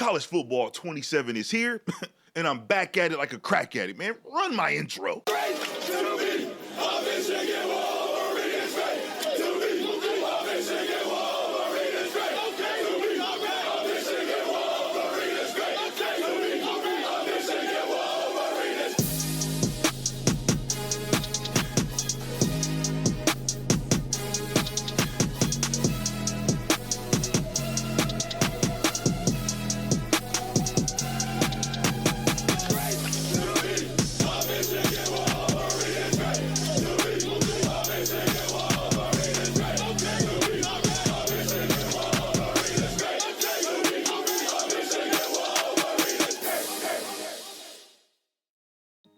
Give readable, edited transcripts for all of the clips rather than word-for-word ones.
College football 27 is here, and I'm back at it like a crack at it, man. Run my intro. Great to be a Michigan Wolverine is great. To be a Michigan Wolverine is great. Okay, to be a Michigan Wolverine is great. Okay, to be a Michigan Wolverine is great.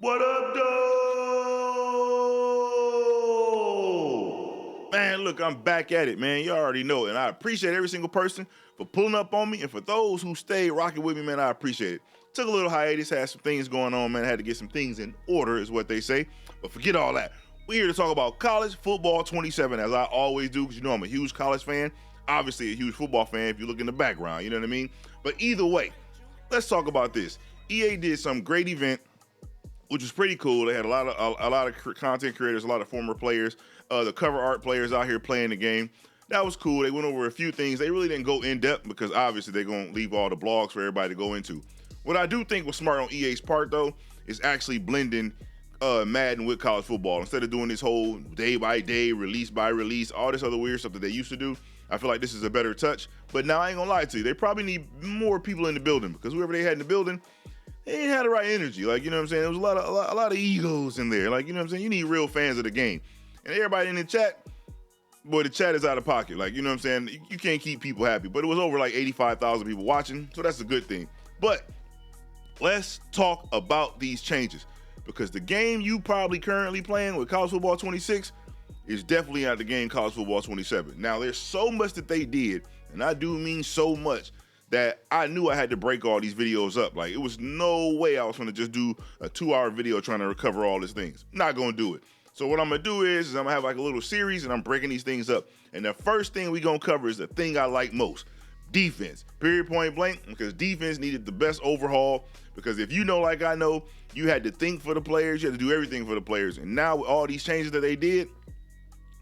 What up, though? Man, look, I'm back at it, man. You already know it. And I appreciate every single person for pulling up on me. And for those who stayed rocking with me, man, I appreciate it. Took a little hiatus, had some things going on, man. I had to get some things in order, is what they say. But forget all that. We're here to talk about college football 27, as I always do, because you know I'm a huge college fan. Obviously a huge football fan if you look in the background, you know what I mean? But either way, let's talk about this. EA did some great event, which was pretty cool. They had a lot of content creators, a lot of former players, the cover art players out here playing the game. That was cool. They went over a few things. They really didn't go in depth because obviously they're going to leave all the blogs for everybody to go into. What I do think was smart on EA's part, though, is actually blending Madden with college football. Instead of doing this whole day by day, release by release, all this other weird stuff that they used to do, I feel like this is a better touch. But now I ain't gonna lie to you, they probably need more people in the building, because whoever they had in the building, they ain't had the right energy. Like, you know what I'm saying? There was a lot of egos in there. Like, you know what I'm saying? You need real fans of the game. And everybody in the chat, boy, the chat is out of pocket. Like, you know what I'm saying? You can't keep people happy. But it was over like 85,000 people watching, so that's a good thing. But let's talk about these changes, because the game you probably currently playing with college football 26 is definitely not the game college football 27. Now, there's so much that they did, and I do mean so much, that I knew I had to break all these videos up. Like, it was no way I was gonna just do a 2-hour video trying to recover all these things. Not gonna do it. So what I'm gonna do is I'm gonna have like a little series, and I'm breaking these things up. And the first thing we gonna cover is the thing I like most: defense. Period, point blank. Because defense needed the best overhaul. Because if you know, like I know, you had to think for the players, you had to do everything for the players. And now with all these changes that they did,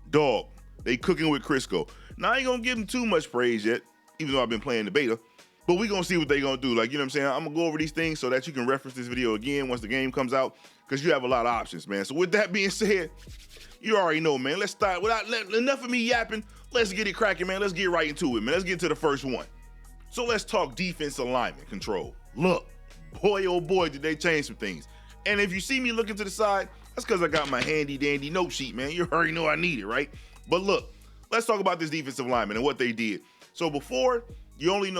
dog, they cooking with Crisco. Now I ain't gonna give them too much praise yet, even though I've been playing the beta. But we gonna see what they gonna do. Like, you know what I'm saying? I'm gonna go over these things so that you can reference this video again once the game comes out, because you have a lot of options, man. So with that being said, you already know, man. Let's start. Enough of me yapping. Let's get it cracking, man. Let's get right into it, man. Let's get to the first one. So let's talk defense alignment control. Look, boy, oh boy, did they change some things. And if you see me looking to the side, that's because I got my handy dandy note sheet, man. You already know I need it, right? But look, let's talk about this defensive alignment and what they did. So before, the only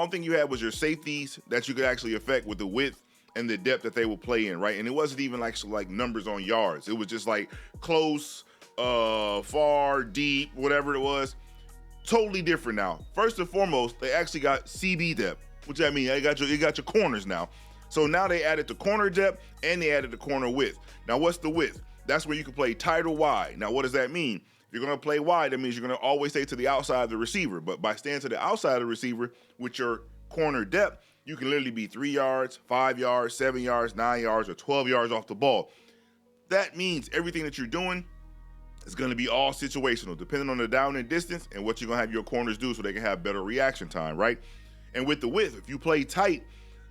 thing you had was your safeties that you could actually affect with the width and the depth that they would play in, right? And it wasn't even like numbers on yards. It was just like close, far, deep, whatever it was. Totally different now. First and foremost, they actually got CB depth, which I mean, you got your corners now. So now they added the corner depth and they added the corner width. Now, what's the width? That's where you can play tight or wide. Now, what does that mean? If you're going to play wide, that means you're going to always stay to the outside of the receiver. But by staying to the outside of the receiver with your corner depth, you can literally be 3 yards, 5 yards, 7 yards, 9 yards, or 12 yards off the ball. That means everything that you're doing is going to be all situational, depending on the down and distance and what you're going to have your corners do so they can have better reaction time, right? And with the width, if you play tight,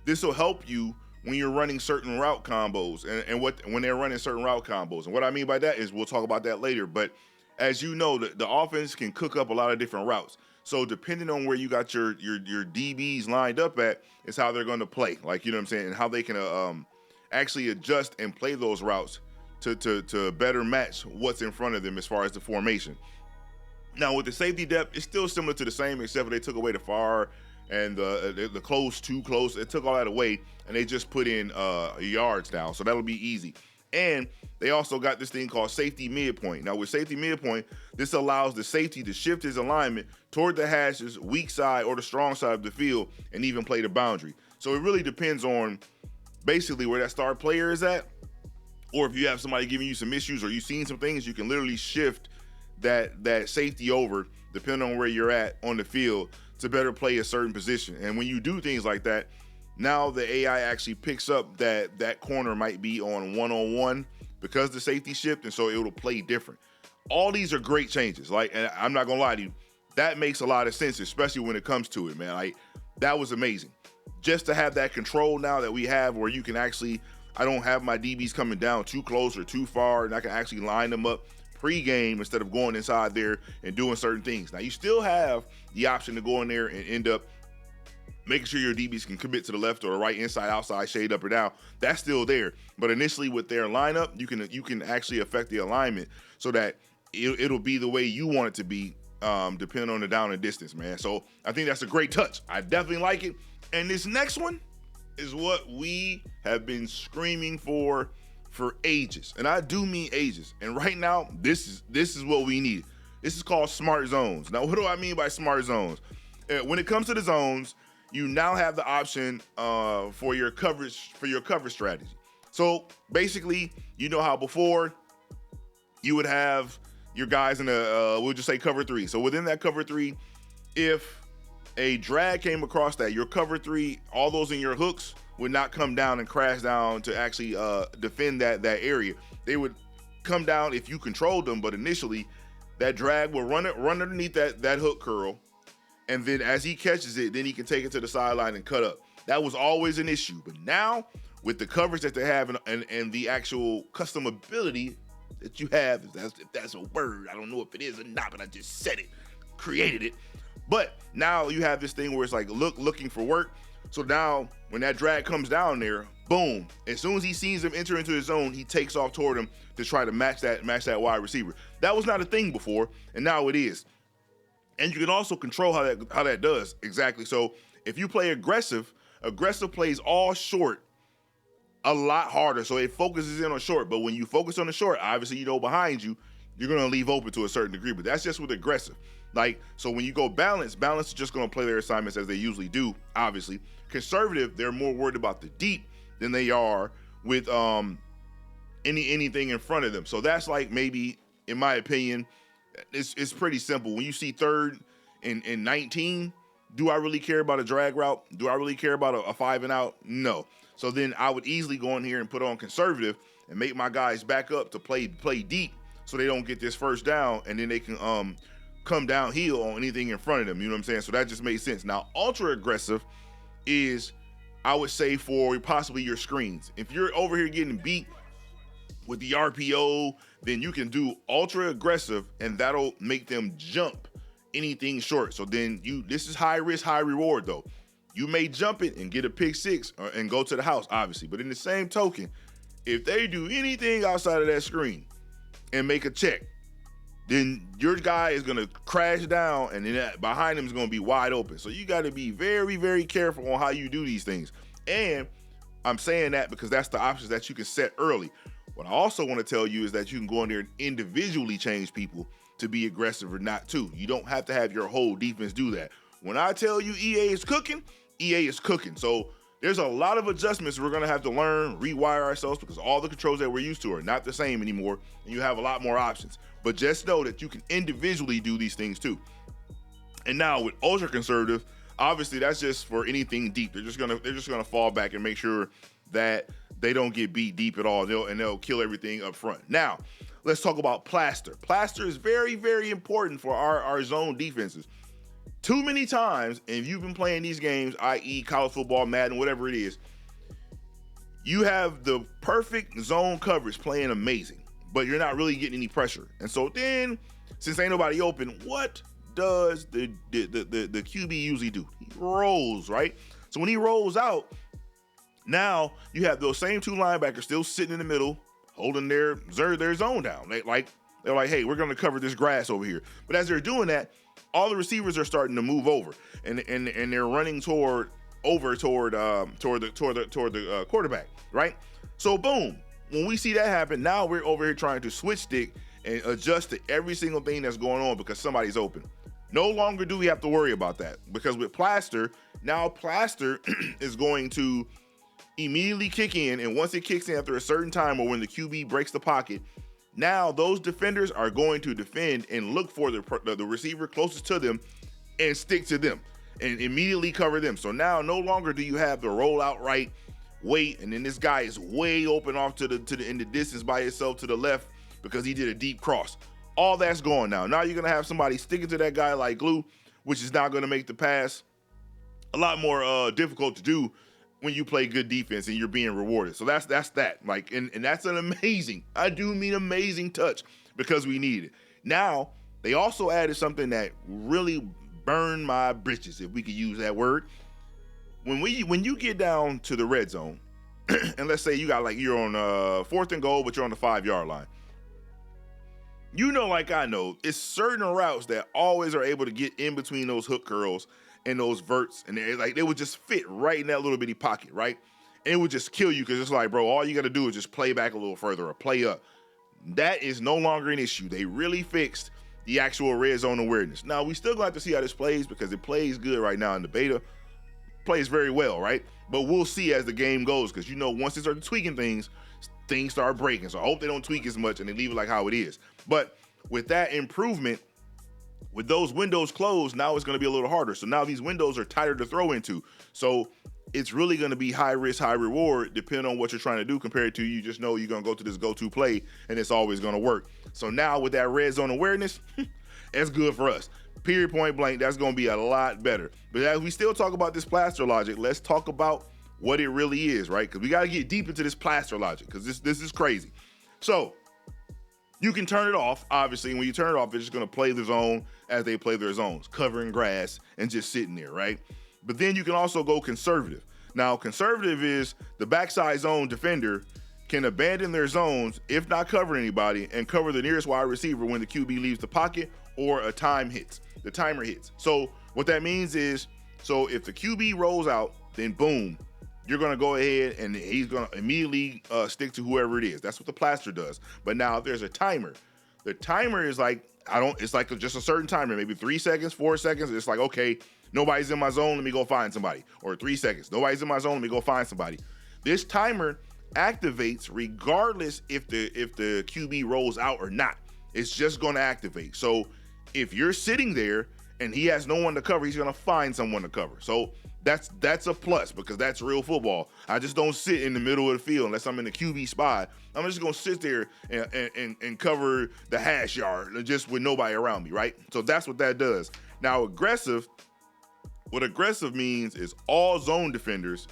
this will help you when you're running certain route combos and when they're running certain route combos. And what I mean by that is, we'll talk about that later, but as you know, the offense can cook up a lot of different routes. So depending on where you got your DBs lined up at is how they're going to play. Like, you know what I'm saying? And how they can actually adjust and play those routes to better match what's in front of them as far as the formation. Now, with the safety depth, it's still similar to the same, except for they took away the far and the close, too close. It took all that away, and they just put in yards now. So that'll be easy. And they also got this thing called safety midpoint. Now, with safety midpoint, this allows the safety to shift his alignment toward the hash's weak side or the strong side of the field and even play the boundary. So it really depends on basically where that star player is at, or if you have somebody giving you some issues or you've seen some things, you can literally shift that safety over, depending on where you're at on the field, to better play a certain position. And when you do things like that, now the AI actually picks up that corner might be on one-on-one because the safety shift, and so it'll play different. All these are great changes. Like, and I'm not gonna lie to you, that makes a lot of sense, especially when it comes to it, man. Like, that was amazing. Just to have that control now that we have where you can actually, I don't have my DBs coming down too close or too far, and I can actually line them up pre-game instead of going inside there and doing certain things. Now, you still have the option to go in there and end up making sure your DBs can commit to the left or the right, inside, outside, shade up or down. That's still there. But initially with their lineup, you can actually affect the alignment so that it'll be the way you want it to be, depending on the down and distance, man. So I think that's a great touch. I definitely like it. And this next one is what we have been screaming for ages. And I do mean ages. And right now, this is what we need. This is called smart zones. Now, what do I mean by smart zones? When it comes to the zones, you now have the option for your coverage strategy. So basically, you know how before you would have your guys in we'll just say cover 3. So within that cover 3, if a drag came across that, your cover 3, all those in your hooks would not come down and crash down to actually defend that area. They would come down if you controlled them, but initially that drag will run underneath that hook curl, and then as he catches it, then he can take it to the sideline and cut up. That was always an issue, but now with the coverage that they have and the actual custom ability that you have, if that's a word, I don't know if it is or not, but I just said it, created it. But now you have this thing where it's like looking for work. So now when that drag comes down there, boom, as soon as he sees him enter into his zone, he takes off toward him to try to match that wide receiver. That was not a thing before, and now it is. And you can also control how that does exactly. So if you play aggressive plays all short a lot harder. So it focuses in on short. But when you focus on the short, obviously you know behind you, you're gonna leave open to a certain degree. But that's just with aggressive. Like, so when you go balance is just gonna play their assignments as they usually do, obviously. Conservative, they're more worried about the deep than they are with anything in front of them. So that's like, maybe, in my opinion, it's pretty simple. When you see 3rd and 19, do I really care about a drag route? Do I really care about a 5 and out? No. So then I would easily go in here and put on conservative and make my guys back up to play deep so they don't get this first down, and then they can come downhill on anything in front of them. You know what I'm saying? So that just made sense. Now, ultra aggressive is, I would say, for possibly your screens. If you're over here getting beat with the RPO, then you can do ultra aggressive, and that'll make them jump anything short. So then this is high risk, high reward though. You may jump it and get a pick 6 and go to the house, obviously. But in the same token, if they do anything outside of that screen and make a check, then your guy is going to crash down, and then behind him is going to be wide open. So you got to be very, very careful on how you do these things. And I'm saying that because that's the options that you can set early. What I also want to tell you is that you can go in there and individually change people to be aggressive or not too. You don't have to have your whole defense do that. When I tell you EA is cooking, EA is cooking. So there's a lot of adjustments we're going to have to learn, rewire ourselves, because all the controls that we're used to are not the same anymore, and you have a lot more options. But just know that you can individually do these things too. And now with ultra conservative, obviously that's just for anything deep. They're just gonna fall back and make sure that they don't get beat deep at all. They'll kill everything up front. Now, let's talk about Plaster. Plaster is very, very important for our zone defenses. Too many times, and if you've been playing these games, i.e. college football, Madden, whatever it is, you have the perfect zone coverage playing amazing, but you're not really getting any pressure. And so then, since ain't nobody open, what does the QB usually do? He rolls, right? So when he rolls out, now you have those same 2 linebackers still sitting in the middle, holding their zone down. They're like, hey, we're going to cover this grass over here. But as they're doing that, all the receivers are starting to move over, and they're running toward the quarterback, right? So boom, when we see that happen, now we're over here trying to switch stick and adjust to every single thing that's going on because somebody's open. No longer do we have to worry about that, because with Plaster, now Plaster is going to immediately kick in, and once it kicks in after a certain time or when the QB breaks the pocket, now those defenders are going to defend and look for the receiver closest to them and stick to them. and immediately cover them. So now no longer do you have the roll out right, wait, and then this guy is way open off to the in the distance by himself to the left because he did a deep cross. All that's gone now. Now you're gonna have somebody sticking to that guy like glue, which is not gonna make the pass a lot more difficult to do when you play good defense and you're being rewarded. So that's that. Like, and that's an amazing, I do mean amazing touch because we need it. Now, they also added something that really burned my britches, if we could use that word. When you get down to the red zone, and let's say you're on 4th and goal, but you're on the 5-yard line. You know, like I know, it's certain routes that always are able to get in between those hook curls and those verts, and they would just fit right in that little bitty pocket, right? And it would just kill you because it's like, bro, all you got to do is just play back a little further or play up. That is no longer an issue. They really fixed the actual red zone awareness. Now, we still going to have to see how this plays because it plays good right now in the beta. Plays very well, right? But we'll see as the game goes because, once they start tweaking things start breaking. So I hope they don't tweak as much and they leave it like how it is. But with that improvement, with those windows closed, now it's going to be a little harder. So now these windows are tighter to throw into. So it's really going to be high risk, high reward, depending on what you're trying to do compared to you just know you're going to go to this go-to play and it's always going to work. So now with that red zone awareness, that's good for us. Period, point blank, that's going to be a lot better. But as we still talk about this Plaster Logic, let's talk about what it really is, right? Because we got to get deep into this Plaster Logic because this is crazy. So you can turn it off, obviously. When you turn it off, it's just going to play the zone as they play their zones, covering grass and just sitting there, right? But then you can also go conservative. Now, conservative is the backside zone defender can abandon their zones if not cover anybody and cover the nearest wide receiver when the QB leaves the pocket or the timer hits. So what that means is, so if the QB rolls out, then boom, you're going to go ahead and he's going to immediately stick to whoever it is. That's what the plaster does. But now if there's a timer, the timer is like, it's like just a certain timer, maybe 3 seconds, 4 seconds. It's like, okay, nobody's in my zone, let me go find somebody. Or 3 seconds, nobody's in my zone, let me go find somebody. This timer activates regardless if the QB rolls out or not. It's just going to activate. So if you're sitting there and he has no one to cover, he's going to find someone to cover. So that's a plus because that's real football. I just don't sit in the middle of the field unless I'm in the QB spot. I'm just going to sit there and cover the hash yard just with nobody around me, right? So that's what that does. Now, what aggressive means is all zone defenders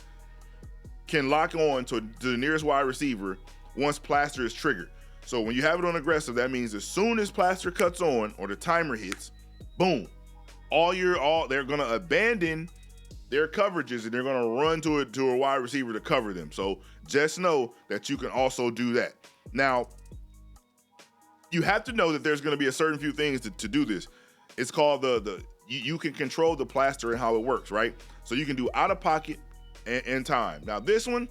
can lock on to the nearest wide receiver once plaster is triggered. So when you have it on aggressive, that means as soon as plaster cuts on or the timer hits, boom, they're going to abandon their coverages and they're going to run to a wide receiver to cover them. So just know that you can also do that. Now, you have to know that there's going to be a certain few things to do this. It's called you can control the plaster and how it works, right? So you can do out of pocket and time. Now this one,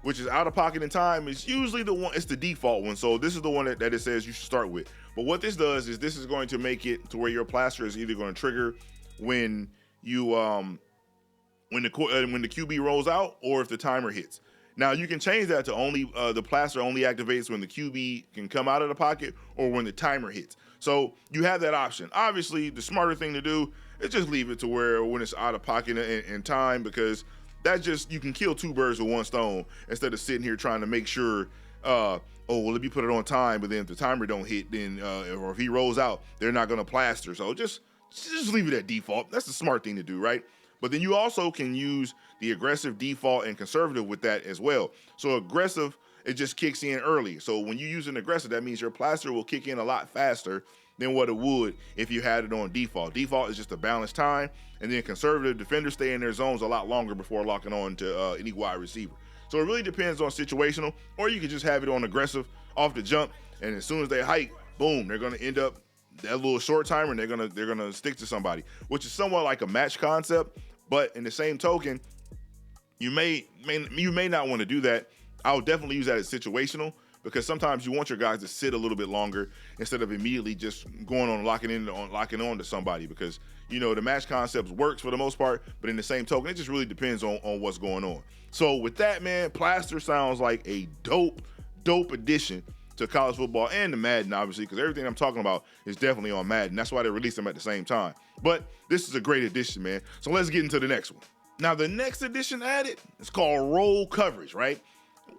which is out of pocket and time, is usually it's the default one. So this is the one that it says you should start with. But what this does is this is going to make it to where your plaster is either going to trigger when you when the QB rolls out or if the timer hits. Now you can change that to only the plaster only activates when the QB can come out of the pocket or when the timer hits. So you have that option. Obviously, the smarter thing to do is just leave it to where when it's out of pocket and time, because that just, you can kill two birds with one stone instead of sitting here trying to make sure, let me put it on time, but then if the timer don't hit, then or if he rolls out, they're not going to plaster. So just leave it at default. That's the smart thing to do, right? But then you also can use the aggressive, default, and conservative with that as well. So aggressive, it just kicks in early. So when you use an aggressive, that means your plaster will kick in a lot faster than what it would if you had it on default. Default is just a balanced time, and then conservative defenders stay in their zones a lot longer before locking on to any wide receiver. So it really depends on situational, or you can just have it on aggressive off the jump, and as soon as they hike, boom, they're going to end up that little short timer, and they're gonna stick to somebody, which is somewhat like a match concept. But in the same token, you may not want to do that. I would definitely use that as situational, because sometimes you want your guys to sit a little bit longer instead of immediately just going on locking on to somebody, because the match concepts works for the most part, but in the same token, it just really depends on what's going on. So with that, man, plaster sounds like a dope addition to college football and to Madden, obviously, because everything I'm talking about is definitely on Madden. That's why they released them at the same time. But this is a great addition, man. So let's get into the next one. Now, the next addition added is called roll coverage, right?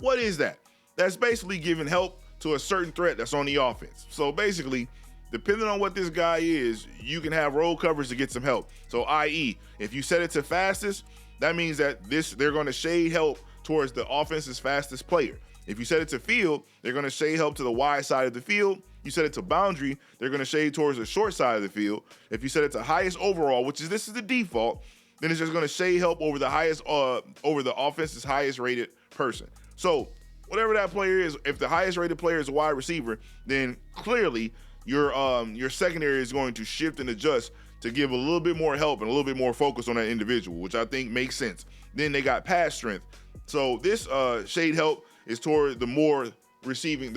What is that? That's basically giving help to a certain threat that's on the offense. So basically, depending on what this guy is, you can have roll coverage to get some help. So i.e., if you set it to fastest, that means that they're going to shade help towards the offense's fastest player. If you set it to field, they're going to shade help to the wide side of the field. You set it to boundary, they're going to shade towards the short side of the field. If you set it to highest overall, this is the default, then it's just going to shade help over the offense's highest rated person. So whatever that player is, if the highest rated player is a wide receiver, then clearly your secondary is going to shift and adjust to give a little bit more help and a little bit more focus on that individual, which I think makes sense. Then they got pass strength. So this shade help is toward the more receiving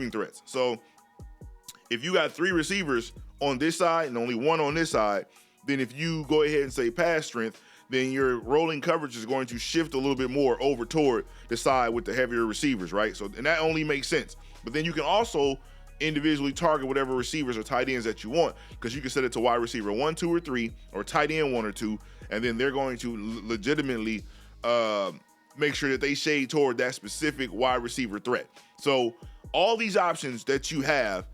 threats. So if you got 3 receivers on this side and only 1 on this side, then if you go ahead and say pass strength, then your rolling coverage is going to shift a little bit more over toward the side with the heavier receivers, right? So, and that only makes sense. But then you can also individually target whatever receivers or tight ends that you want, because you can set it to wide receiver 1, 2, or 3, or tight end 1 or 2, and then they're going to legitimately make sure that they shade toward that specific wide receiver threat. So all these options that you have,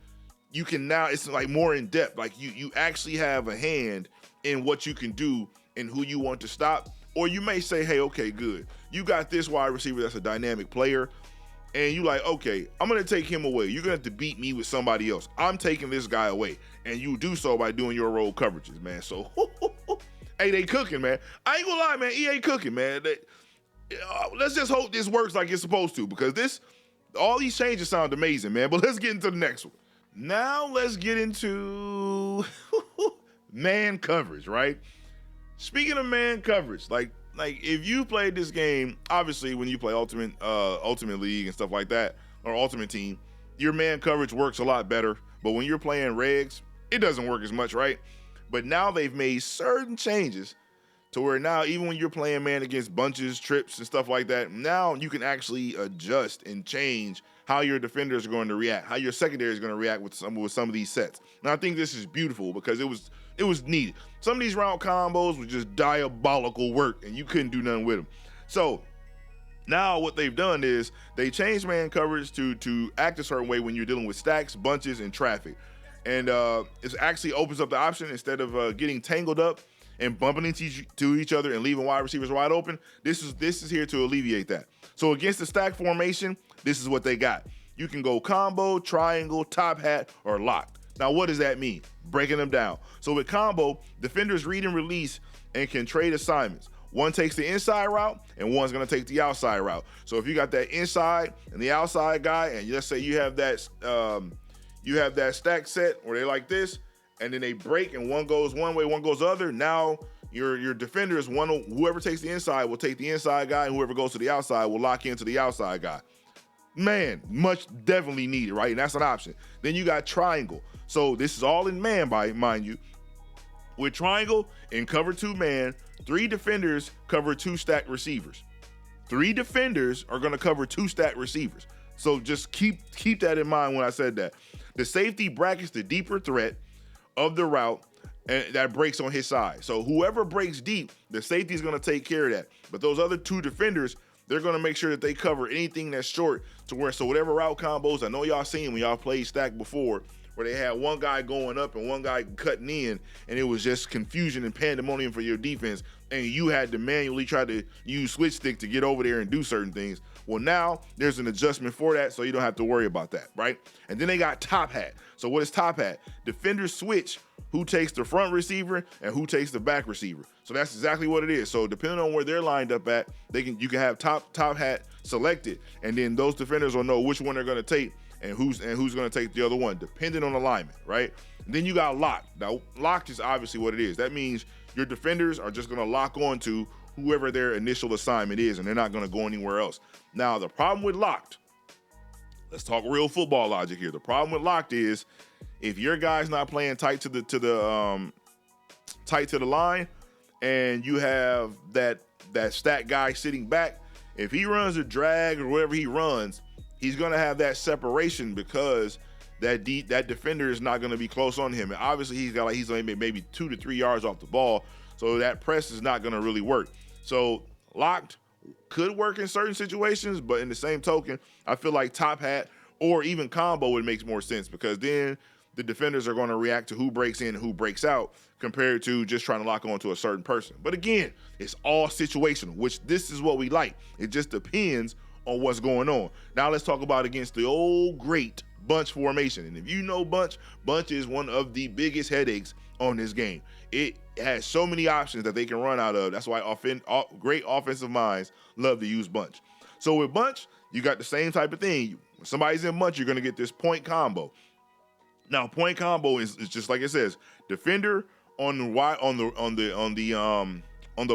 you can now, it's like more in depth. Like you actually have a hand in what you can do and who you want to stop. Or you may say, hey, okay, good. You got this wide receiver that's a dynamic player, and you like, okay, I'm going to take him away. You're going to have to beat me with somebody else. I'm taking this guy away. And you do so by doing your roll coverages, man. So, hey, they cooking, man. I ain't gonna lie, man. EA cooking, man. Let's just hope this works like it's supposed to, because all these changes sound amazing, man. But let's get into the next one. Now let's get into man coverage, right? Speaking of man coverage, like if you played this game, obviously when you play Ultimate League and stuff like that, or Ultimate Team, your man coverage works a lot better. But when you're playing regs, it doesn't work as much, right? But now they've made certain changes to where now even when you're playing man against bunches, trips, and stuff like that, now you can actually adjust and change how your defenders are going to react, how your secondary is going to react with some of these sets. And I think this is beautiful because it was needed. Some of these route combos were just diabolical work, and you couldn't do nothing with them. So now what they've done is they changed man coverage to act a certain way when you're dealing with stacks, bunches, and traffic. And it actually opens up the option, instead of getting tangled up and bumping into each other and leaving wide receivers wide open, this is here to alleviate that. So against the stack formation, this is what they got. You can go combo, triangle, top hat, or locked. Now, what does that mean? Breaking them down. So with combo, defenders read and release and can trade assignments. One takes the inside route, and one's going to take the outside route. So if you got that inside and the outside guy, and let's say you have that stack set where they like this, and then they break, and one goes one way, one goes the other. Now your defenders, whoever takes the inside will take the inside guy, and whoever goes to the outside will lock into the outside guy. Man, much definitely needed, right? And that's an option. Then you got triangle. So this is all in man, mind you. With triangle, in cover 2 man, 3 defenders cover 2 stacked receivers. 3 defenders are going to cover 2 stacked receivers. So just keep that in mind when I said that. The safety brackets the deeper threat of the route, and that breaks on his side. So whoever breaks deep, the safety is going to take care of that. But those other 2 defenders, they're going to make sure that they cover anything that's short to where, so whatever route combos, I know y'all seen when y'all played stack before, where they had one guy going up and one guy cutting in, and it was just confusion and pandemonium for your defense, and you had to manually try to use switch stick to get over there and do certain things. Well, now there's an adjustment for that, so you don't have to worry about that, right? And then they got top hat. So what is top hat? Defenders switch who takes the front receiver and who takes the back receiver. So that's exactly what it is. So depending on where they're lined up at, you can have top hat selected, and then those defenders will know which one they're going to take and who's going to take the other one, depending on alignment, right? And then you got locked. Now, locked is obviously what it is. That means your defenders are just going to lock on to whoever their initial assignment is, and they're not going to go anywhere else. Now, the problem with locked, let's talk real football logic here. The problem with locked is if your guy's not playing tight to the line, and you have that stack guy sitting back, if he runs a drag or whatever he runs, he's going to have that separation because that defender is not going to be close on him. And obviously he's only maybe 2 to 3 yards off the ball. So that press is not going to really work. So locked could work in certain situations, but in the same token, I feel like top hat or even combo would make more sense, because then the defenders are going to react to who breaks in and who breaks out compared to just trying to lock on to a certain person. But again, it's all situational, which this is what we like. It just depends on what's going on. Now let's talk about against the old great bunch formation. And if you know bunch is one of the biggest headaches on this game. It has so many options that they can run out of. That's why great offensive minds love to use bunch. So with bunch, you got the same type of thing. When somebody's in bunch, you're going to get this point combo. Now, point combo is just like it says, defender on the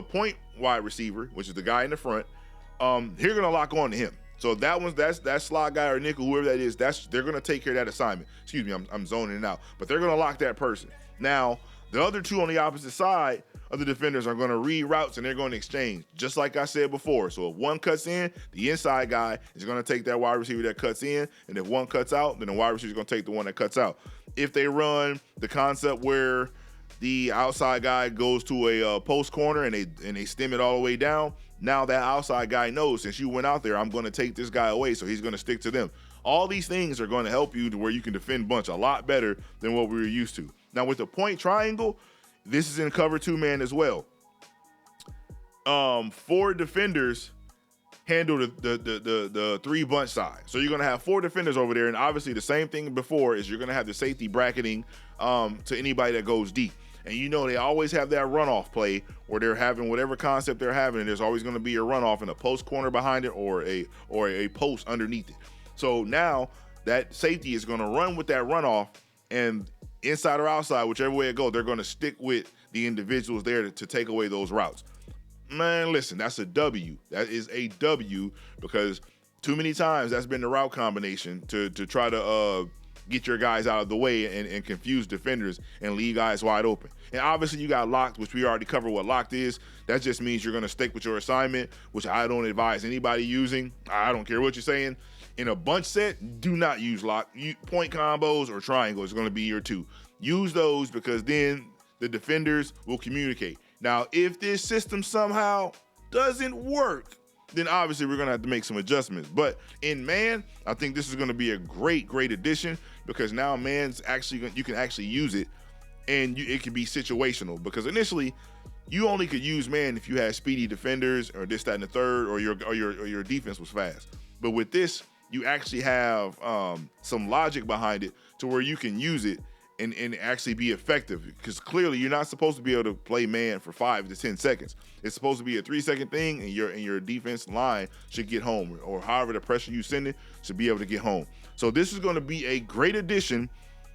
point wide receiver, which is the guy in the front. You're gonna lock on to him. So that slot guy or nickel, whoever that is, they're gonna take care of that assignment. Excuse me, I'm zoning out, but they're gonna lock that person. Now, the other two on the opposite side of the defenders are gonna read routes and they're gonna exchange, just like I said before. So if one cuts in, the inside guy is gonna take that wide receiver that cuts in, and if one cuts out, then the wide receiver is gonna take the one that cuts out. If they run the concept where the outside guy goes to a post corner and they stem it all the way down, now that outside guy knows, since you went out there, I'm going to take this guy away, so he's going to stick to them. All these things are going to help you to where you can defend bunch a lot better than what we were used to. Now with the point triangle, this is in cover 2-man as well. 4 defenders handle the 3 bunch side. So you're going to have 4 defenders over there, and obviously the same thing before is you're going to have the safety bracketing to anybody that goes deep. And you know they always have that runoff play where they're having whatever concept they're having, and there's always going to be a runoff in a post corner behind it or a post underneath it. So now that safety is going to run with that runoff, and inside or outside, whichever way it goes, they're going to stick with the individuals there to take away those routes. Man, listen, that's a W. That is a W, because too many times that's been the route combination to try to get your guys out of the way and confuse defenders and leave guys wide open. And obviously you got locked, which we already covered what locked is. That just means you're going to stick with your assignment, which I don't advise anybody using. I don't care what you're saying. In a bunch set, do not use lock. Point combos or triangles is going to be your 2. Use those, because then the defenders will communicate. Now, if this system somehow doesn't work, then obviously we're going to have to make some adjustments. But in man, I think this is going to be a great addition, because now man's actually, you can actually use it, and it can be situational, because initially you only could use man if you had speedy defenders or this, that, and the third, or your defense was fast. But with this, you actually have some logic behind it to where you can use it and actually be effective, because clearly you're not supposed to be able to play man for 5 to 10 seconds. It's supposed to be a 3-second thing, and your defense line should get home, or however the pressure you send it should be able to get home. So this is going to be a great addition.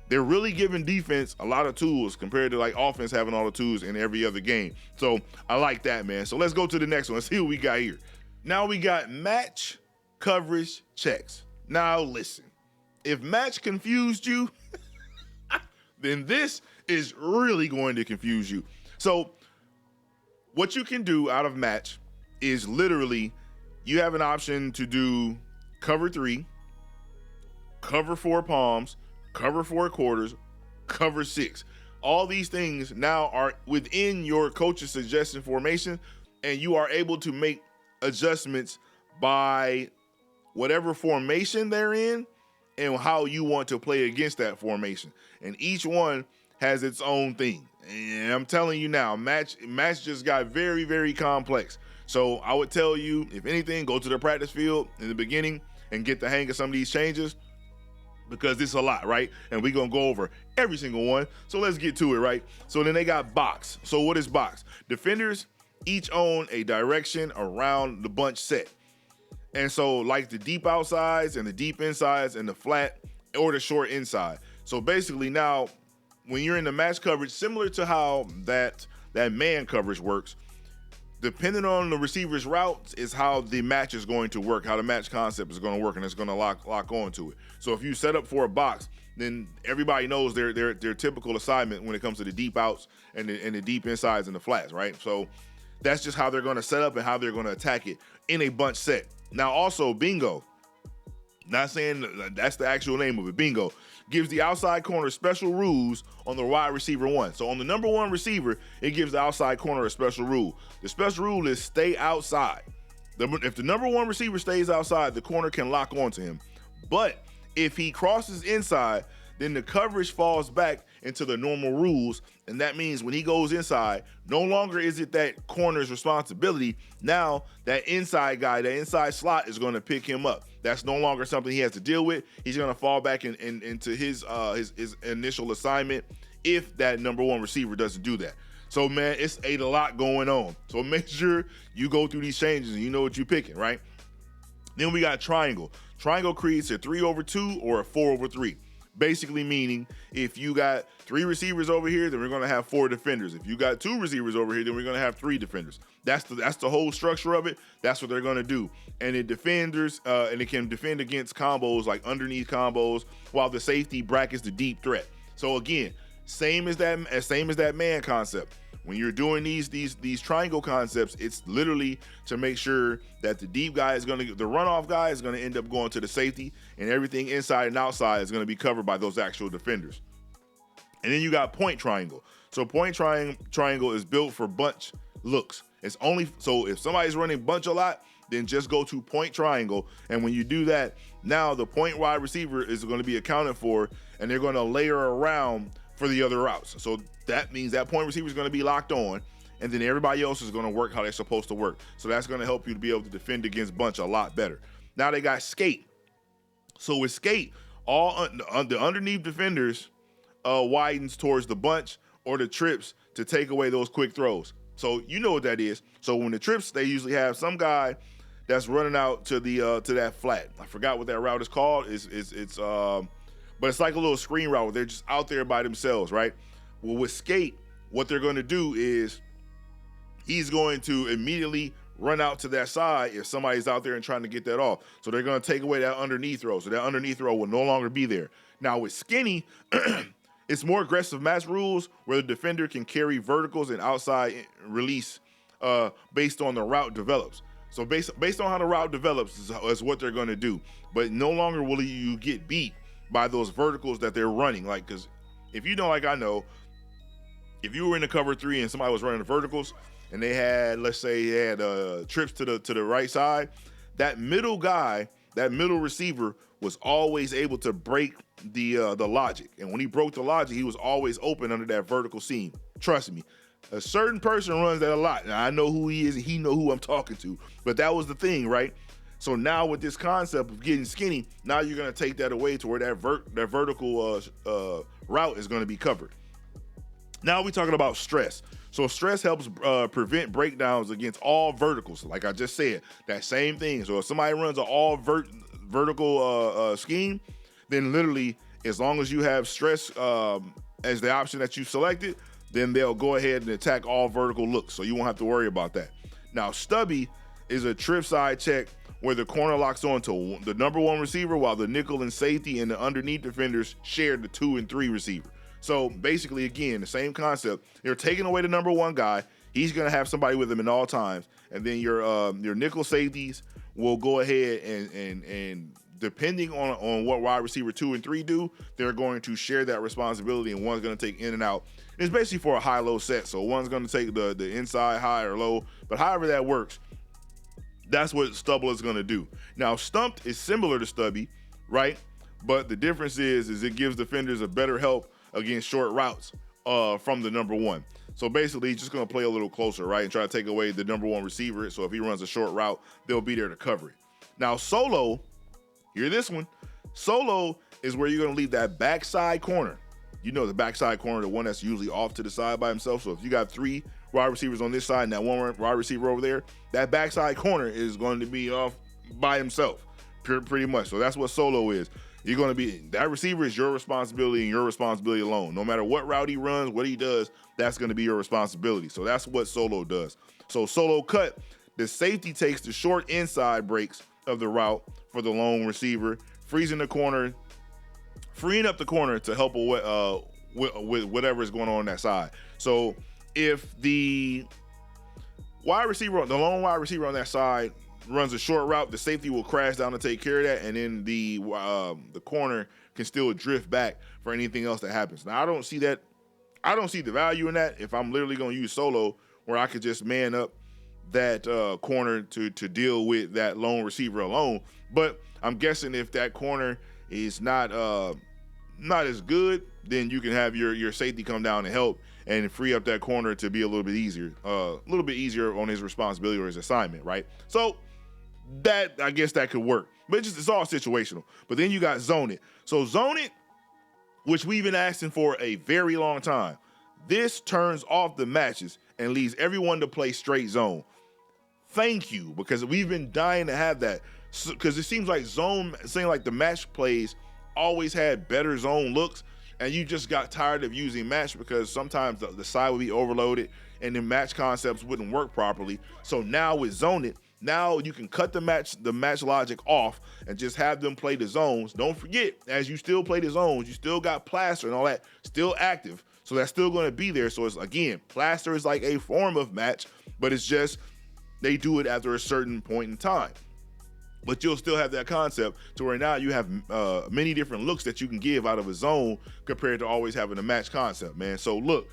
They're really giving defense a lot of tools compared to like offense having all the tools in every other game. So I like that, man. So let's go to the next one. Let's see what we got here. Now we got match coverage checks. Now listen, if match confused you, then this is really going to confuse you. So what you can do out of match is literally, you have an option to do cover 3, cover 4 palms, cover 4 quarters, cover 6. All these things now are within your coach's suggestion formation, and you are able to make adjustments by whatever formation they're in and how you want to play against that formation. And each one has its own thing. And I'm telling you now, match just got very, very complex. So I would tell you, if anything, go to the practice field in the beginning and get the hang of some of these changes, because it's a lot, right? And we're going to go over every single one. So let's get to it, right? So then they got box. So what is box? Defenders each own a direction around the bunch set. And so like the deep outsides and the deep insides and the flat or the short inside. So basically now when you're in the match coverage, similar to how that man coverage works, depending on the receiver's routes is how the match is going to work, how the match concept is going to work, and it's going to lock on to it. So if you set up for a box, then everybody knows their typical assignment when it comes to the deep outs and the deep insides and the flats, right? So that's just how they're going to set up and how they're going to attack it in a bunch set. Now also bingo. Not saying that's the actual name of it. Bingo. Gives the outside corner special rules on the wide receiver one. So on the number one receiver, it gives the outside corner a special rule. The special rule is stay outside. If the number one receiver stays outside, the corner can lock onto him. But if he crosses inside, then the coverage falls back into the normal rules, and that means when he goes inside, no longer is it that corner's responsibility. Now that inside guy, that inside slot is going to pick him up. That's no longer something he has to deal with. He's going to fall back into his initial assignment if that number one receiver doesn't do that. So, man, it's a lot going on. So make sure you go through these changes and you know what you're picking, right? Then we got triangle. Triangle creates a 3/2 or a 4/3. Basically meaning if you got 3 receivers over here, then we're going to have 4 defenders. If you got 2 receivers over here, then we're going to have 3 defenders. That's the whole structure of it. That's what they're going to do. And it and it can defend against combos like underneath combos, while the safety brackets the deep threat. So again, same as that man concept. When you're doing these triangle concepts, it's literally to make sure that the deep guy the runoff guy is going to end up going to the safety, and everything inside and outside is going to be covered by those actual defenders. And then you got point triangle. So point triangle is built for bunch looks. It's only so if somebody's running bunch a lot, then just go to point triangle. And when you do that, now the point wide receiver is going to be accounted for, and they're going to layer around for the other routes. So that means that point receiver is going to be locked on, and then everybody else is going to work how they're supposed to work. So that's going to help you to be able to defend against bunch a lot better. Now they got skate. So with skate, all the underneath defenders widens towards the bunch or the trips to take away those quick throws. So you know what that is. So when the trips, they usually have some guy that's running out to that flat. I forgot what that route is called. But it's like a little screen route where they're just out there by themselves, right? Well, with skate, what they're going to do is he's going to immediately run out to that side if somebody's out there and trying to get that off. So they're going to take away that underneath throw. So that underneath throw will no longer be there. Now with skinny, it's more aggressive match rules where the defender can carry verticals and outside release based on the route develops. So based on how the route develops is what they're going to do. But no longer will you get beat by those verticals that they're running. Like, because if you know, like I know, if you were in the cover 3 and somebody was running the verticals and they had, let's say they had trips to the right side, that middle guy, that middle receiver was always able to break the logic. And when he broke the logic, he was always open under that vertical seam. Trust me, a certain person runs that a lot. Now, I know who he is and he know who I'm talking to, but that was the thing, right? So now with this concept of getting skinny, now you're going to take that away to where that vertical route is going to be covered. Now we're talking about stress. So stress helps prevent breakdowns against all verticals. Like I just said, that same thing. So if somebody runs an all vertical scheme, then literally as long as you have stress as the option that you selected, then they'll go ahead and attack all vertical looks. So you won't have to worry about that. Now stubby is a trip side check where the corner locks on to the number 1 receiver while the nickel and safety and the underneath defenders share the 2 and 3 receiver. So basically, again, the same concept. You're taking away the number 1 guy. He's going to have somebody with him in all times. And then your nickel safeties will go ahead and depending on what wide receiver 2 and 3 do, they're going to share that responsibility, and one's going to take in and out. It's basically for a high-low set. So one's going to take the inside, high, or low. But however that works, that's what stubble is going to do. Now, stumped is similar to stubby, right? But the difference is it gives defenders a better help against short routes from the number 1. So basically, he's just going to play a little closer, right, and try to take away the number 1 receiver. So if he runs a short route, they'll be there to cover it. Now, solo, hear this one. Solo is where you're going to leave that backside corner. You know the backside corner, the one that's usually off to the side by himself. So if you got 3 wide receivers on this side and that 1 wide receiver over there, that backside corner is going to be off by himself, pretty much. So that's what solo is. You're going to be, that receiver is your responsibility and your responsibility alone. No matter what route he runs, what he does, that's going to be your responsibility. So that's what solo does. So solo cut, the safety takes the short inside breaks of the route for the lone receiver, freeing up the corner to help with whatever is going on that side. So if the lone wide receiver on that side runs a short route, the safety will crash down to take care of that, and then the corner can still drift back for anything else that happens. Now, I don't see that. I don't see the value in that if I'm literally going to use solo, where I could just man up that corner to deal with that lone receiver alone. But I'm guessing if that corner is not as good, then you can have your safety come down and help and free up that corner to be a little bit easier on his responsibility or his assignment, right? So that, I guess that could work. But it's all situational. But then you got Zone It. So Zone It, which we've been asking for a very long time, this turns off the matches and leaves everyone to play straight zone. Thank you, because we've been dying to have that. Because it seems like the match plays always had better zone looks, and you just got tired of using match because sometimes the side would be overloaded and the match concepts wouldn't work properly. So now with Zone It, now you can cut the match logic off and just have them play the zones. Don't forget, as you still play the zones, you still got Plaster and all that still active. So that's still going to be there. So it's, again, Plaster is like a form of match, but it's just they do it after a certain point in time. But you'll still have that concept to where now you have many different looks that you can give out of a zone compared to always having a match concept, man. So look,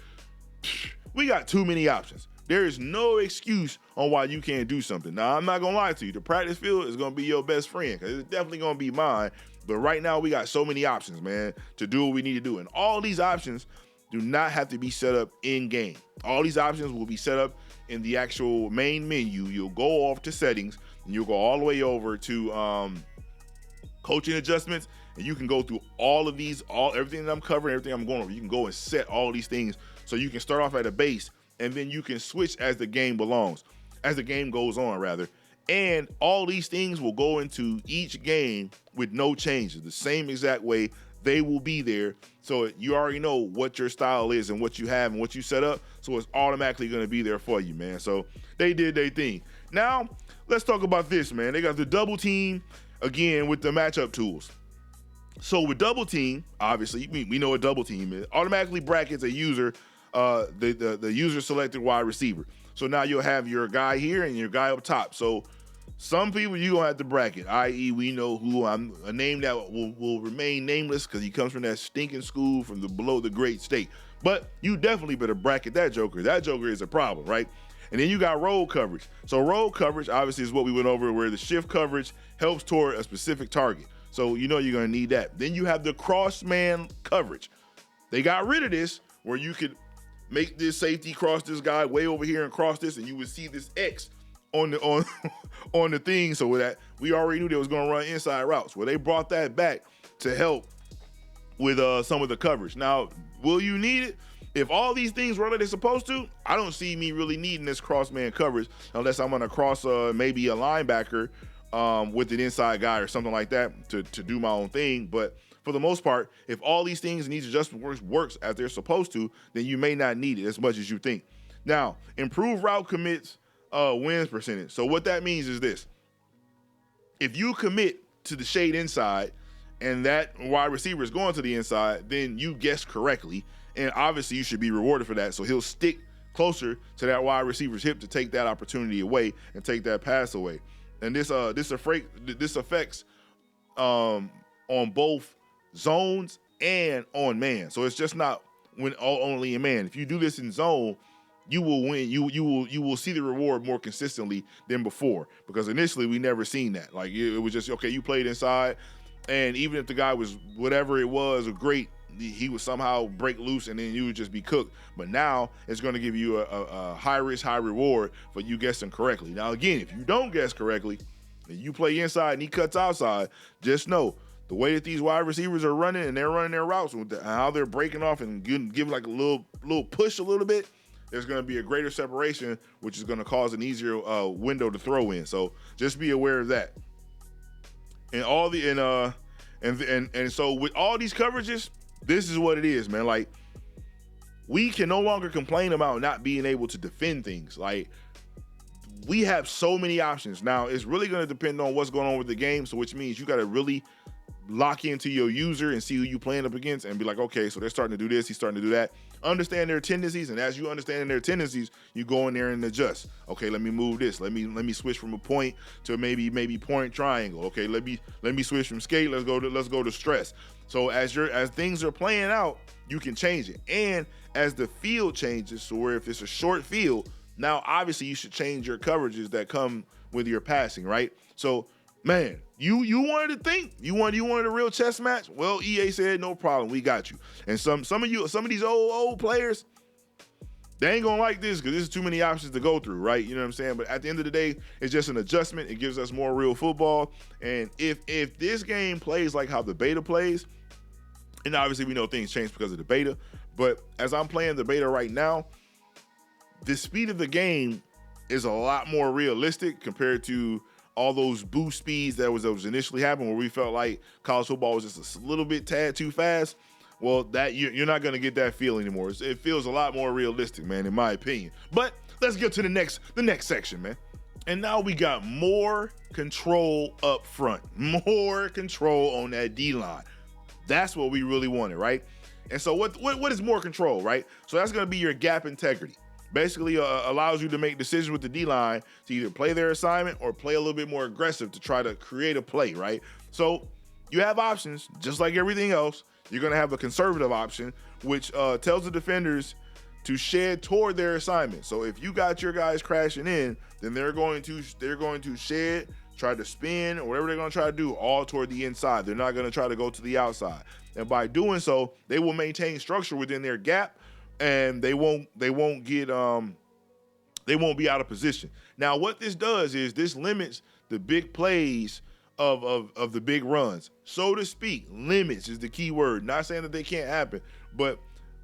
we got too many options. There is no excuse on why you can't do something. Now, I'm not going to lie to you. The practice field is going to be your best friend, because it's definitely going to be mine. But right now, we got so many options, man, to do what we need to do. And all these options do not have to be set up in-game. All these options will be set up in the actual main menu. You'll go off to settings, and you'll go all the way over to coaching adjustments, and you can go through all of these, everything that I'm covering, everything I'm going over. You can go and set all these things so you can start off at a base, and then you can switch as the game goes on, rather. And all these things will go into each game with no changes, the same exact way. They will be there, so you already know what your style is and what you have and what you set up, so it's automatically going to be there for you, man. So they did their thing. Now, let's talk about this, man. They got the double team, again, with the matchup tools. So with double team, obviously, we know what double team is. Automatically brackets a user, the user selected wide receiver. So now you'll have your guy here and your guy up top. So some people you're going to have to bracket, i.e. we know who, a name that will remain nameless because he comes from that stinking school from below the great state. But you definitely better bracket that joker. That joker is a problem, right? And then you got roll coverage. So roll coverage, obviously, is what we went over, where the shift coverage helps toward a specific target. So you know you're going to need that. Then you have the cross-man coverage. They got rid of this, where you could make this safety cross this guy way over here and cross this, and you would see this X on the thing. So with that, we already knew they was going to run inside routes. Well, they brought that back to help with some of the coverage. Now, will you need it? If all these things run like they're supposed to, I don't see me really needing this cross-man coverage unless I'm going to cross maybe a linebacker with an inside guy or something like that to do my own thing. But for the most part, if all these things and these adjustments works as they're supposed to, then you may not need it as much as you think. Now, improve route commits wins percentage. So what that means is this. If you commit to the shade inside and that wide receiver is going to the inside, then you guessed correctly. And obviously you should be rewarded for that. So he'll stick closer to that wide receiver's hip to take that opportunity away and take that pass away. And this affects on both zones and on man. So it's just not only in man. If you do this in zone, you will win. You will see the reward more consistently than before, because initially we never seen that. Like it was just, okay, you played inside, and even if the guy was whatever it was great, he would somehow break loose and then you would just be cooked. But now it's going to give you a high risk, high reward for you guessing correctly. Now again, if you don't guess correctly and you play inside and he cuts outside, just know the way that these wide receivers are running and they're running their routes, with how they're breaking off and giving like a little push a little bit, there's going to be a greater separation, which is going to cause an easier window to throw in. So just be aware of that. And all the and so with all these coverages, this is what it is, man. Like, we can no longer complain about not being able to defend things. Like, we have so many options now. It's really going to depend on what's going on with the game. So which means you got to really lock into your user and see who you playing up against and be like, okay, so they're starting to do this, he's starting to do that. Understand their tendencies, and as you understand their tendencies, you go in there and adjust. Okay, let me move this. Let me switch from a point to maybe point triangle. Okay, let me switch from skate. Let's go to stress. So as things are playing out, you can change it. And as the field changes, so where if it's a short field, now obviously you should change your coverages that come with your passing, right? So man, you wanted to think, you wanted a real chess match? Well, EA said no problem, we got you. And some of these old players, they ain't gonna like this because there's too many options to go through, right? You know what I'm saying? But at the end of the day, it's just an adjustment. It gives us more real football. And if this game plays like how the beta plays, and obviously we know things change because of the beta, but as I'm playing the beta right now, the speed of the game is a lot more realistic compared to all those boost speeds that was initially happening, where we felt like college football was just a little bit tad too fast. Well, that you're not going to get that feel anymore. It feels a lot more realistic, man, in my opinion. But let's get to the next section, man. And now we got more control up front, more control on that D-line. That's what we really wanted, right? And so what is more control, right? So that's going to be your gap integrity. Basically allows you to make decisions with the D-line to either play their assignment or play a little bit more aggressive to try to create a play, right? So you have options, just like everything else. You're going to have a conservative option, which tells the defenders to shed toward their assignment. So if you got your guys crashing in, then they're going to shed, try to spin, or whatever they're going to try to do, all toward the inside. They're not going to try to go to the outside. And by doing so, they will maintain structure within their gap, and they won't be out of position. Now, what this does is this limits the big plays of the big runs, so to speak. Limits is the key word. Not saying that they can't happen, but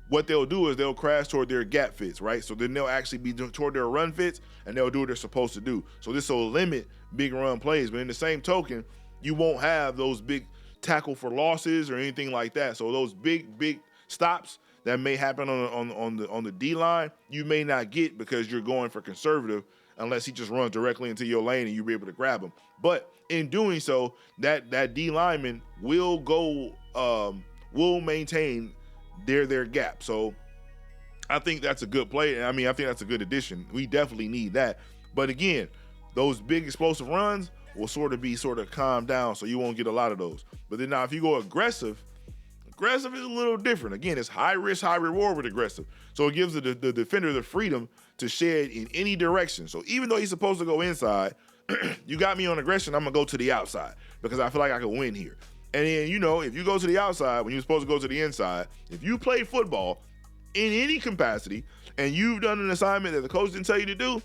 what they'll do is they'll crash toward their gap fits, right? So then they'll actually be toward their run fits, and they'll do what they're supposed to do. So this will limit big run plays, but in the same token, you won't have those big tackle for losses or anything like that. So those big stops that may happen on the D line, you may not get because you're going for conservative, unless he just runs directly into your lane and you'll be able to grab him. But in doing so, that D lineman will maintain their gap. So I think that's a good play. I mean, I think that's a good addition. We definitely need that. But again, those big explosive runs will sort of calm down, so you won't get a lot of those. But then now if you go aggressive is a little different. Again, it's high risk, high reward with aggressive. So it gives the defender the freedom to shed in any direction. So even though he's supposed to go inside, you got me on aggression, I'm going to go to the outside because I feel like I can win here. And then, if you go to the outside when you're supposed to go to the inside, if you play football in any capacity and you've done an assignment that the coach didn't tell you to do,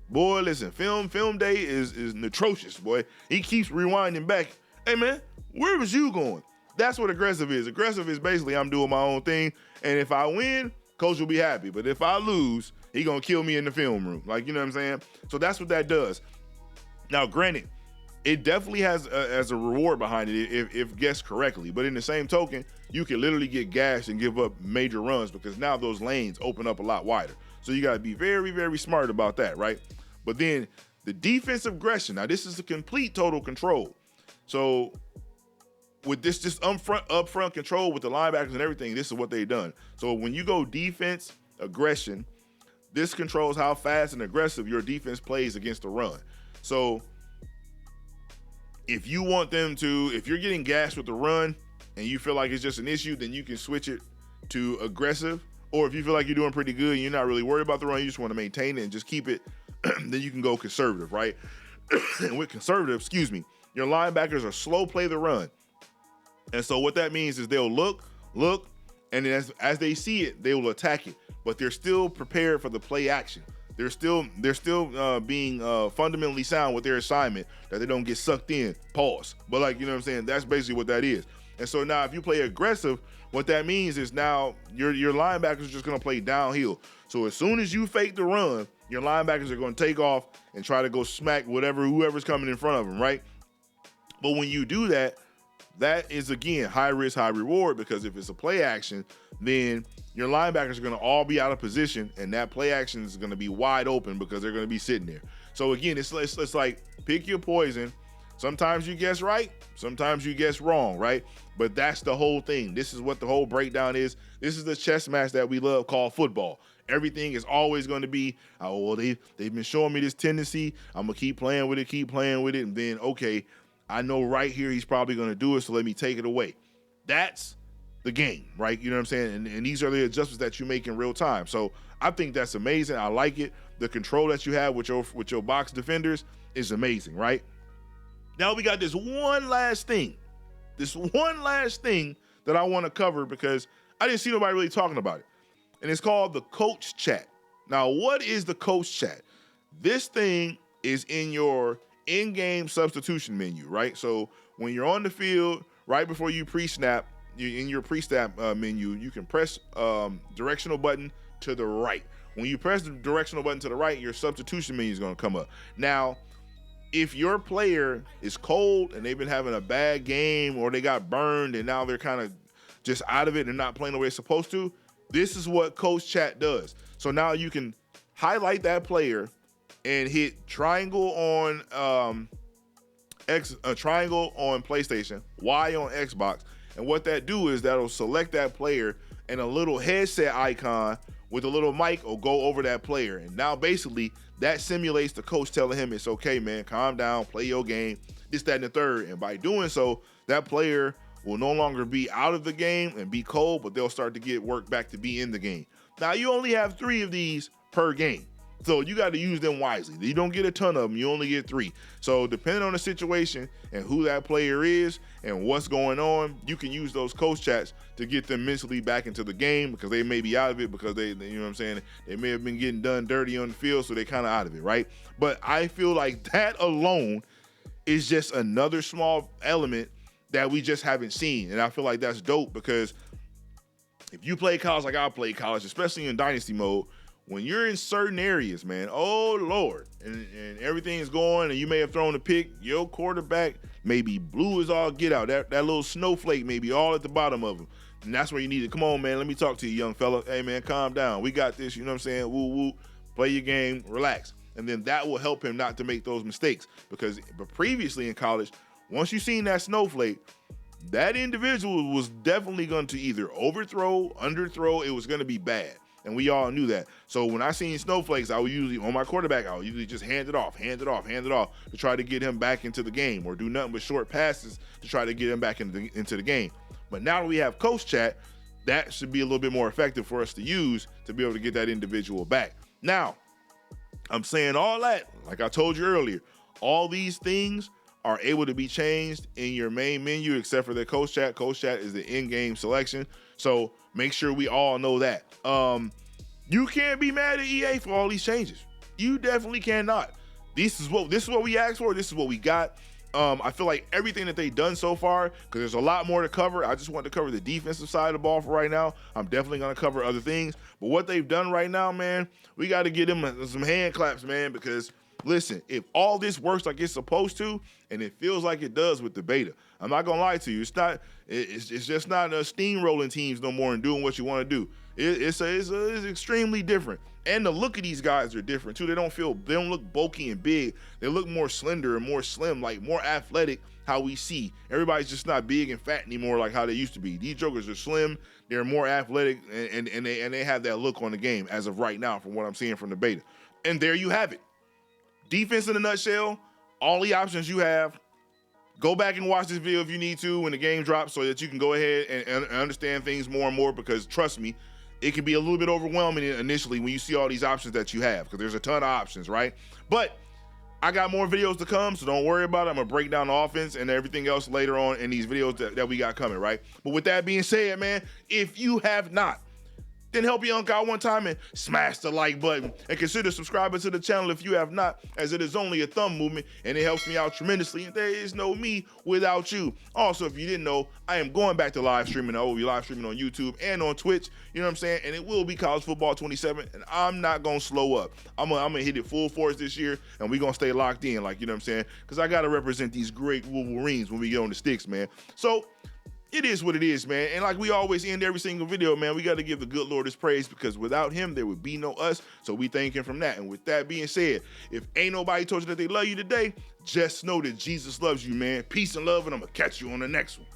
boy, listen, film day is atrocious, boy. He keeps rewinding back. Hey, man, where was you going? That's what aggressive is. Aggressive is basically I'm doing my own thing, and if I win, coach will be happy. But if I lose, he gonna kill me in the film room. Like, you know what I'm saying? So that's what that does. Now, granted, it definitely has a reward behind it if guessed correctly. But in the same token, you can literally get gashed and give up major runs because now those lanes open up a lot wider. So you got to be very, very smart about that, right? But then the defensive aggression. Now, this is a complete total control. So with this just upfront control with the linebackers and everything, this is what they've done. So when you go defense aggression, this controls how fast and aggressive your defense plays against the run. So if you want them to, if you're getting gashed with the run and you feel like it's just an issue, then you can switch it to aggressive. Or if you feel like you're doing pretty good and you're not really worried about the run, you just want to maintain it and just keep it, then you can go conservative, right? And with conservative, your linebackers are slow play the run. And so what that means is they'll look, and then as they see it, they will attack it. But they're still prepared for the play action. They're still being fundamentally sound with their assignment, that they don't get sucked in. Pause. But like, you know what I'm saying? That's basically what that is. And so now if you play aggressive, what that means is now your linebackers are just going to play downhill. So as soon as you fake the run, your linebackers are going to take off and try to go smack whoever's coming in front of them, right? But when you do that, that is, again, high risk, high reward, because if it's a play action, then your linebackers are going to all be out of position, and that play action is going to be wide open because they're going to be sitting there. So, again, it's like pick your poison. Sometimes you guess right, sometimes you guess wrong, right? But that's the whole thing. This is what the whole breakdown is. This is the chess match that we love called football. Everything is always going to be, oh, well, they've been showing me this tendency. I'm going to keep playing with it. And then, okay, I know right here he's probably going to do it, so let me take it away. That's the game, right? You know what I'm saying? And these are the adjustments that you make in real time. So I think that's amazing. I like it. The control that you have with your box defenders is amazing, right? Now we got this one last thing that I want to cover because I didn't see nobody really talking about it. And it's called the coach chat. Now, what is the coach chat? This thing is in your in-game substitution menu, right? So when you're on the field, right before you pre-snap, in your pre-snap menu, you can press directional button to the right. When you press the directional button to the right, your substitution menu is going to come up. Now, if your player is cold and they've been having a bad game or they got burned and now they're kind of just out of it and not playing the way it's supposed to, this is what Coach Chat does. So now you can highlight that player and hit triangle on triangle on PlayStation, Y on Xbox, and what that do is that'll select that player and a little headset icon with a little mic will go over that player. And now basically that simulates the coach telling him it's okay, man, calm down, play your game, this, that, and the third. And by doing so, that player will no longer be out of the game and be cold, but they'll start to get work back to be in the game. Now, you only have 3 of these per game, so you got to use them wisely. You don't get a ton of them. You only get 3. So depending on the situation and who that player is and what's going on, you can use those coach chats to get them mentally back into the game because they may be out of it because they you know what I'm saying, they may have been getting done dirty on the field, so they're kind of out of it, right? But I feel like that alone is just another small element that we just haven't seen. And I feel like that's dope because if you play college like I play college, especially in dynasty mode, when you're in certain areas, man, oh Lord, and everything is going and you may have thrown a pick, your quarterback may be blue as all get out. That little snowflake may be all at the bottom of him. And that's where you need to, come on, man, let me talk to you, young fella. Hey, man, calm down. We got this, you know what I'm saying? Woo, woo, play your game, relax. And then that will help him not to make those mistakes because previously in college, once you seen that snowflake, that individual was definitely going to either overthrow, underthrow. It was going to be bad. And we all knew that. So when I seen snowflakes, I would usually, on my quarterback, I would usually just hand it off to try to get him back into the game or do nothing but short passes to try to get him back into the game. But now that we have coach chat, that should be a little bit more effective for us to use to be able to get that individual back. Now, I'm saying all that, like I told you earlier, all these things are able to be changed in your main menu except for the coach chat. Coach chat is the in-game selection. So make sure we all know that. You can't be mad at EA for all these changes. You definitely cannot. This is what we asked for. This is what we got. I feel like everything that they've done so far, because there's a lot more to cover. I just want to cover the defensive side of the ball for right now. I'm definitely going to cover other things. But what they've done right now, man, we got to give them some hand claps, man, because listen, if all this works like it's supposed to, and it feels like it does with the beta, I'm not gonna lie to you. It's just not steamrolling teams no more and doing what you want to do. It's extremely different, and the look of these guys are different too. They don't look bulky and big. They look more slender and more slim, like more athletic. How we see everybody's just not big and fat anymore like how they used to be. These jokers are slim. They're more athletic, and they have that look on the game as of right now, from what I'm seeing from the beta. And there you have it. Defense in a nutshell, all the options you have. Go back and watch this video if you need to when the game drops so that you can go ahead and understand things more and more, because trust me, it can be a little bit overwhelming initially when you see all these options that you have, because there's a ton of options, right? But I got more videos to come, so don't worry about it. I'm going to break down the offense and everything else later on in these videos that we got coming, right? But with that being said, man, if you have not, then help your uncle out one time and smash the like button and consider subscribing to the channel if you have not, as it is only a thumb movement and it helps me out tremendously. And there is no me without you. Also, if you didn't know, I am going back to live streaming. I will be live streaming on YouTube and on Twitch. You know what I'm saying? And it will be College Football 27, and I'm not going to slow up. I'm gonna hit it full force this year, and we're going to stay locked in, like, you know what I'm saying? Because I got to represent these great Wolverines when we get on the sticks, man. So it is what it is, man. And like we always end every single video, man, we got to give the good Lord his praise, because without him, there would be no us. So we thank him from that. And with that being said, if ain't nobody told you that they love you today, just know that Jesus loves you, man. Peace and love, and I'm going to catch you on the next one.